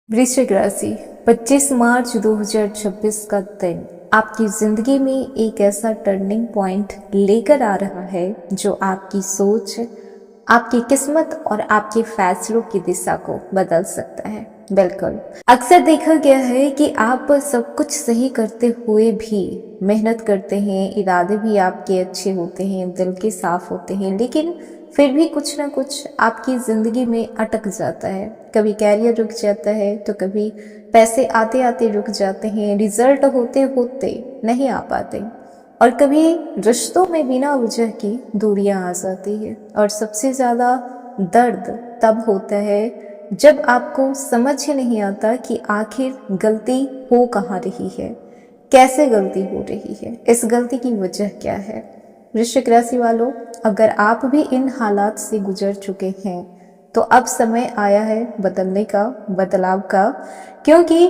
वृश्चिक राशि 25 मार्च 2026 का दिन आपकी जिंदगी में एक ऐसा टर्निंग पॉइंट लेकर आ रहा है जो आपकी सोच, आपकी किस्मत और आपके फैसलों की दिशा को बदल सकता है। बिल्कुल, अक्सर देखा गया है कि आप सब कुछ सही करते हुए भी मेहनत करते हैं, इरादे भी आपके अच्छे होते हैं, दिल के साफ होते हैं, लेकिन फिर भी कुछ ना कुछ आपकी ज़िंदगी में अटक जाता है। कभी कैरियर रुक जाता है तो कभी पैसे आते आते रुक जाते हैं, रिजल्ट होते होते नहीं आ पाते, और कभी रिश्तों में बिना वजह की दूरियां आ जाती है। और सबसे ज़्यादा दर्द तब होता है जब आपको समझ ही नहीं आता कि आखिर गलती हो कहाँ रही है, कैसे गलती हो रही है, इस गलती की वजह क्या है। वृश्चिक राशि वालों, अगर आप भी इन हालात से गुजर चुके हैं तो अब समय आया है बदलने का, बदलाव का, क्योंकि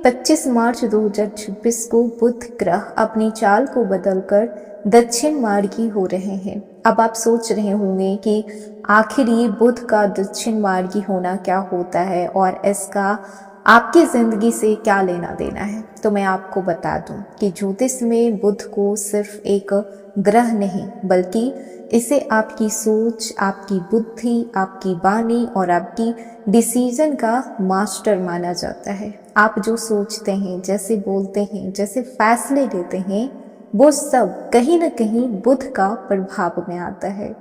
25 मार्च 2026 को बुध ग्रह अपनी चाल को बदलकर दक्षिण मार्गी हो रहे हैं। अब आप सोच रहे होंगे कि आखिर ये बुध का दक्षिण मार्गी होना क्या होता है और इसका आपकी जिंदगी से क्या लेना देना है। तो मैं आपको बता दूं कि ज्योतिष में बुध को सिर्फ एक ग्रह नहीं बल्कि इसे आपकी सोच, आपकी बुद्धि, आपकी वाणी और आपकी डिसीजन का मास्टर माना जाता है। आप जो सोचते हैं, जैसे बोलते हैं, जैसे फैसले लेते हैं, वो सब कहीं ना कहीं बुध का प्रभाव में आता है।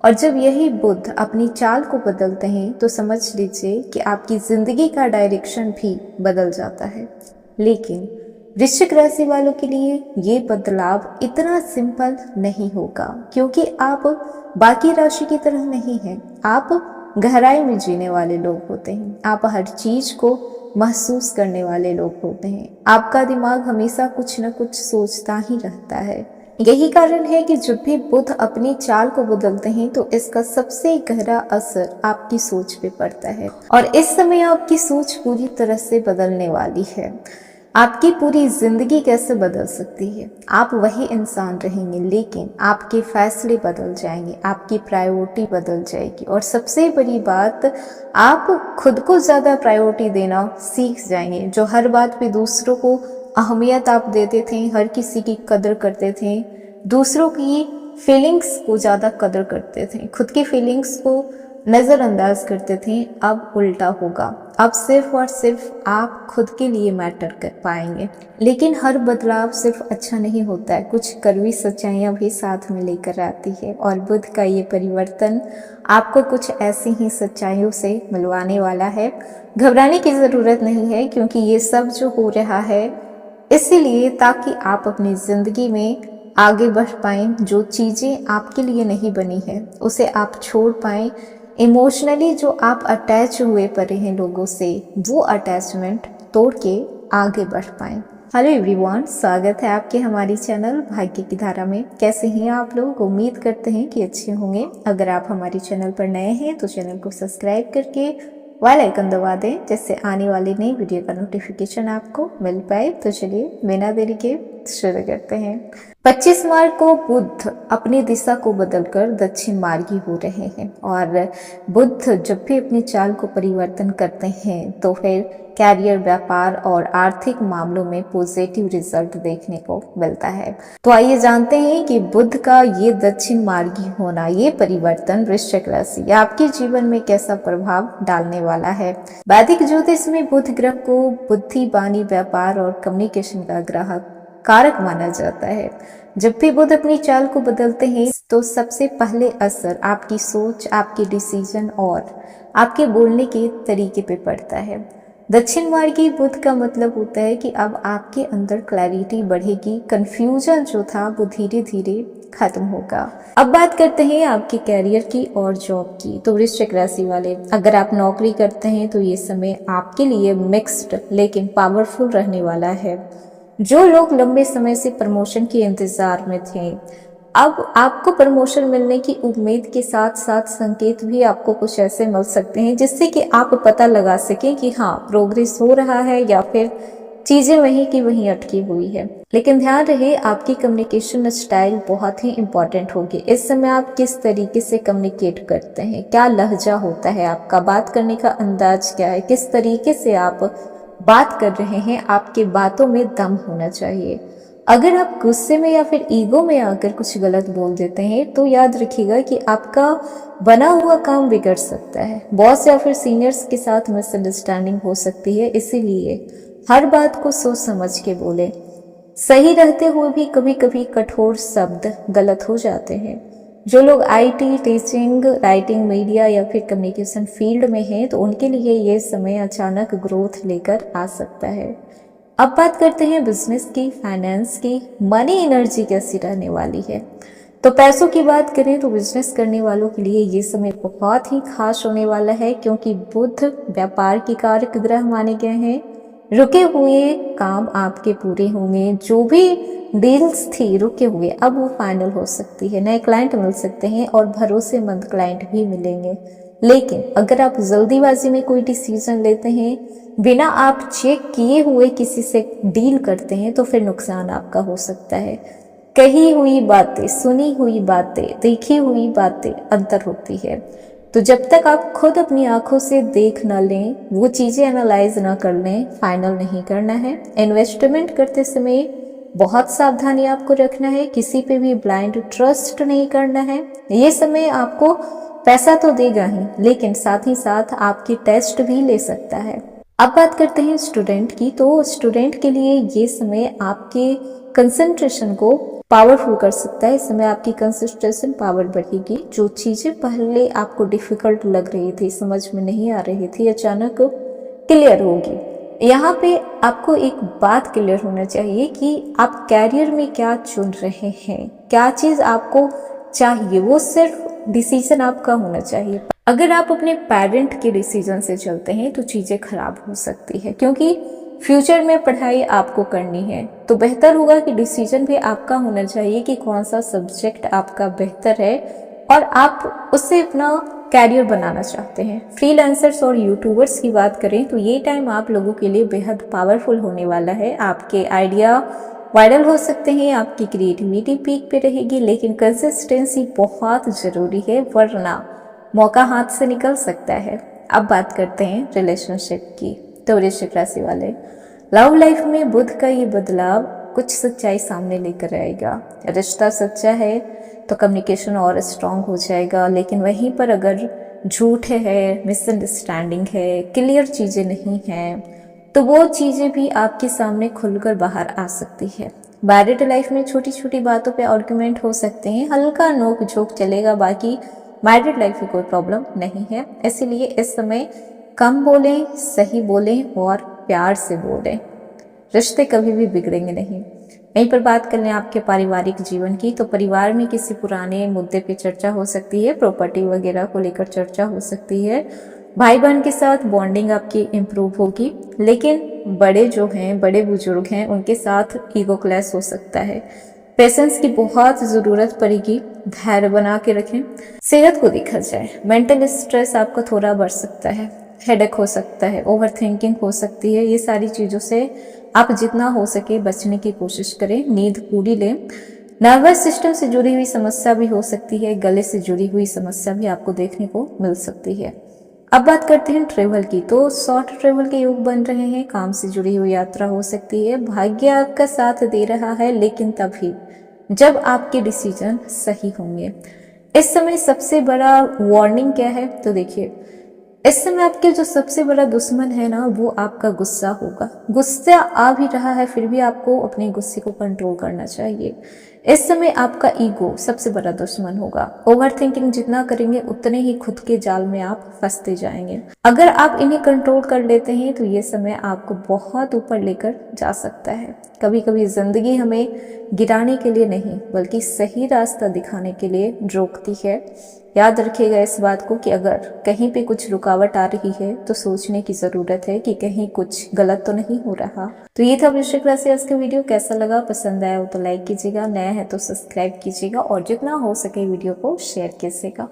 और जब यही बुध अपनी चाल को बदलते हैं तो समझ लीजिए कि आपकी जिंदगी का डायरेक्शन भी बदल जाता है। लेकिन वृश्चिक राशि वालों के लिए ये बदलाव इतना सिंपल नहीं होगा, क्योंकि आप बाकी राशि की तरह नहीं हैं। आप गहराई में जीने वाले लोग होते हैं, आप हर चीज को महसूस करने वाले लोग होते हैं। आपका दिमाग हमेशा कुछ न कुछ सोचता ही रहता है। यही कारण है कि जब भी बुध अपनी चाल को बदलते हैं तो इसका सबसे गहरा असर आपकी सोच पे पड़ता है। और इस समय आपकी सोच पूरी तरह से बदलने वाली है। आपकी पूरी जिंदगी कैसे बदल सकती है? आप वही इंसान रहेंगे, लेकिन आपके फैसले बदल जाएंगे, आपकी प्रायोरिटी बदल जाएगी, और सबसे बड़ी बात, आप खुद को ज्यादा प्रायोरिटी देना सीख जाएंगे। जो हर बात पे दूसरों को अहमियत आप देते थे, हर किसी की कदर करते थे, दूसरों की फीलिंग्स को ज़्यादा कदर करते थे, खुद की फीलिंग्स को नज़रअंदाज करते थे, अब उल्टा होगा। अब सिर्फ और सिर्फ आप खुद के लिए मैटर कर पाएंगे। लेकिन हर बदलाव सिर्फ अच्छा नहीं होता है, कुछ कड़वी सच्चाइयाँ भी साथ में लेकर आती है। और बुध का ये परिवर्तन आपको कुछ ऐसी ही सच्चाइयों से मिलवाने वाला है। घबराने की ज़रूरत नहीं है, क्योंकि ये सब जो हो रहा है इसीलिए ताकि आप अपनी ज़िंदगी में आगे बढ़ पाएं। जो चीज़ें आपके लिए नहीं बनी है उसे आप छोड़ पाएं। इमोशनली जो आप अटैच हुए पड़े हैं लोगों से, वो अटैचमेंट तोड़ के आगे बढ़ पाएं। हेलो एवरीवन, स्वागत है आपके हमारी चैनल भाग्य की धारा में। कैसे हैं आप लोग? उम्मीद करते हैं कि अच्छे होंगे। अगर आप हमारी चैनल पर नए हैं तो चैनल को सब्सक्राइब करके बेल आइकन दबा दें, जिससे आने वाली नई वीडियो का नोटिफिकेशन आपको मिल पाए। तो चलिए बिना देरी के शुरू करते हैं। 25 मार्च को बुध अपनी दिशा को बदलकर दक्षिण मार्गी हो रहे हैं, और बुध जब भी अपनी चाल को परिवर्तन करते हैं तो फिर कैरियर, व्यापार और आर्थिक मामलों में पॉजिटिव रिजल्ट देखने को मिलता है। तो आइए जानते हैं कि बुध का ये दक्षिण मार्गी होना, ये परिवर्तन वृश्चिक राशि आपके जीवन में कैसा प्रभाव डालने वाला है। वैदिक ज्योतिष में बुध ग्रह को बुद्धि, वाणी, व्यापार और कम्युनिकेशन का ग्रह कारक माना जाता है। जब भी बुध अपनी चाल को बदलते हैं तो सबसे पहले असर आपकी सोच, आपके डिसीजन और आपके बोलने के तरीके पे पड़ता है। दक्षिण मार्गी बुध का मतलब होता है कि अब आपके अंदर क्लैरिटी बढ़ेगी, कंफ्यूजन जो था वो धीरे धीरे खत्म होगा। अब बात करते हैं आपके कैरियर की और जॉब की। तो वृश्चिक राशि वाले, अगर आप नौकरी करते हैं तो ये समय आपके लिए मिक्स्ड लेकिन पावरफुल रहने वाला है। जो लोग लंबे समय से प्रमोशन के इंतजार में थे, अब आपको प्रमोशन मिलने की उम्मीद के साथ साथ संकेत भी आपको कुछ ऐसे मिल सकते हैं जिससे कि आप पता लगा सकें कि हाँ, प्रोग्रेस हो रहा है या फिर चीजें वहीं की वहीं अटकी हुई है। लेकिन ध्यान रहे, आपकी कम्युनिकेशन स्टाइल बहुत ही इंपॉर्टेंट होगी। इस समय आप किस तरीके से कम्युनिकेट करते हैं, क्या लहजा होता है आपका, बात करने का अंदाज क्या है, किस तरीके से आप बात कर रहे हैं, आपके बातों में दम होना चाहिए। अगर आप गुस्से में या फिर ईगो में आकर कुछ गलत बोल देते हैं तो याद रखिएगा कि आपका बना हुआ काम बिगड़ सकता है। बॉस या फिर सीनियर्स के साथ मिसअंडरस्टैंडिंग हो सकती है, इसीलिए हर बात को सोच समझ के बोले। सही रहते हुए भी कभी कभी कठोर शब्द गलत हो जाते हैं। जो लोग आईटी, टीचिंग, राइटिंग, मीडिया या फिर कम्युनिकेशन फील्ड में हैं तो उनके लिए ये समय अचानक ग्रोथ लेकर आ सकता है। अब बात करते हैं बिजनेस की, फाइनेंस की। मनी एनर्जी कैसी रहने वाली है? तो पैसों की बात करें तो बिजनेस करने वालों के लिए ये समय बहुत ही खास होने वाला है, क्योंकि बुध व्यापार की कारक ग्रह माने गए हैं। रुके हुए काम आपके पूरे होंगे। जो भी डील्स थी रुके हुए, अब वो फाइनल हो सकती है। नए क्लाइंट मिल सकते हैं और भरोसेमंद क्लाइंट भी मिलेंगे। लेकिन अगर आप जल्दीबाजी में कोई डिसीजन लेते हैं, बिना आप चेक किए हुए किसी से डील करते हैं, तो फिर नुकसान आपका हो सकता है। कही हुई बातें, सुनी हुई बातें, देखी हुई बातें अंतर होती है। तो जब तक आप खुद अपनी आंखों से देख न लें, वो चीजें एनालाइज ना कर लें, फाइनल नहीं करना है। इन्वेस्टमेंट करते समय बहुत सावधानी आपको रखना है। किसी पे भी ब्लाइंड ट्रस्ट नहीं करना है। ये समय आपको पैसा तो देगा ही, लेकिन साथ ही साथ आपकी टेस्ट भी ले सकता है। अब बात करते हैं स्टूडेंट की। तो स्टूडेंट के लिए ये समय आपके कंसंट्रेशन को पावरफुल कर सकता है। इस समय आपकी कंसंट्रेशन पावर बढ़ेगी। जो चीजें पहले आपको डिफिकल्ट लग रही थी, समझ में नहीं आ रही थी, अचानक क्लियर होगी। यहाँ पे आपको एक बात क्लियर होना चाहिए कि आप कैरियर में क्या चुन रहे हैं, क्या चीज आपको चाहिए, वो सिर्फ डिसीजन आपका होना चाहिए। अगर आप अपने पेरेंट के डिसीजन से चलते हैं तो चीजें खराब हो सकती है, क्योंकि फ्यूचर में पढ़ाई आपको करनी है। तो बेहतर होगा कि डिसीजन भी आपका होना चाहिए कि कौन सा सब्जेक्ट आपका बेहतर है और आप उससे अपना कैरियर बनाना चाहते हैं। फ्रीलांसर्स और यूट्यूबर्स की बात करें तो ये टाइम आप लोगों के लिए बेहद पावरफुल होने वाला है। आपके आइडिया वायरल हो सकते हैं, आपकी क्रिएटिविटी पीक पे रहेगी, लेकिन कंसिस्टेंसी बहुत जरूरी है, वरना मौका हाथ से निकल सकता है। अब बात करते हैं रिलेशनशिप की। तो वृश्चिक राशि वाले, लव लाइफ में बुध का ये बदलाव कुछ सच्चाई सामने लेकर आएगा। रिश्ता सच्चा है तो कम्युनिकेशन और स्ट्रांग हो जाएगा, लेकिन वहीं पर अगर झूठ है, मिसअंडरस्टैंडिंग है, क्लियर चीजें नहीं हैं, तो वो चीजें भी आपके सामने खुलकर बाहर आ सकती है। मैरिड लाइफ में छोटी छोटी बातों पे आर्गुमेंट हो सकते हैं, हल्का नोक झोंक चलेगा, बाकी मैरिड लाइफ में कोई प्रॉब्लम नहीं है। इसीलिए इस समय कम बोलें, सही बोलें और प्यार से बोलें। रिश्ते कभी भी बिगड़ेंगे नहीं। यहीं पर बात कर लें आपके पारिवारिक जीवन की, तो परिवार में किसी पुराने मुद्दे पे चर्चा हो सकती है, प्रॉपर्टी वगैरह को लेकर चर्चा हो सकती है। भाई बहन के साथ बॉन्डिंग आपकी इम्प्रूव होगी, लेकिन बड़े जो हैं, बड़े बुजुर्ग हैं, उनके साथ ईगो क्लैश हो सकता है। पेशेंस की बहुत जरूरत पड़ेगी, धैर्य बना के रखें। सेहत को देखा जाए, मेंटल स्ट्रेस आपका थोड़ा बढ़ सकता है, हेडेक हो सकता है, ओवर थिंकिंग हो सकती है। ये सारी चीजों से आप जितना हो सके बचने की कोशिश करें। नींद पूरी लें। नर्वस सिस्टम से जुड़ी हुई समस्या भी हो सकती है, गले से जुड़ी हुई समस्या भी आपको देखने को मिल सकती है। अब बात करते हैं ट्रेवल की। तो शॉर्ट ट्रेवल के योग बन रहे हैं, काम से जुड़ी हुई यात्रा हो सकती है। भाग्य आपका साथ दे रहा है, लेकिन तभी जब आपके डिसीजन सही होंगे। इस समय सबसे बड़ा वार्निंग क्या है? तो देखिए, इस समय आपके जो सबसे बड़ा दुश्मन है ना, वो आपका गुस्सा होगा। गुस्सा आ भी रहा है, फिर भी आपको अपने गुस्से को कंट्रोल करना चाहिए। इस समय आपका ईगो सबसे बड़ा दुश्मन होगा। ओवर थिंकिंग जितना करेंगे उतने ही खुद के जाल में आप फंसते जाएंगे। अगर आप इन्हें कंट्रोल कर लेते हैं तो ये समय आपको बहुत ऊपर लेकर जा सकता है। कभी कभी जिंदगी हमें गिराने के लिए नहीं, बल्कि सही रास्ता दिखाने के लिए रोकती है। याद रखिएगा इस बात को कि अगर कहीं पे कुछ रुकावट आ रही है तो सोचने की जरूरत है कि कहीं कुछ गलत तो नहीं हो रहा। तो ये था वृश्चिक राशि आज का वीडियो। कैसा लगा? पसंद आया हो तो लाइक कीजिएगा, नया है तो सब्सक्राइब कीजिएगा और जितना हो सके वीडियो को शेयर कीजिएगा।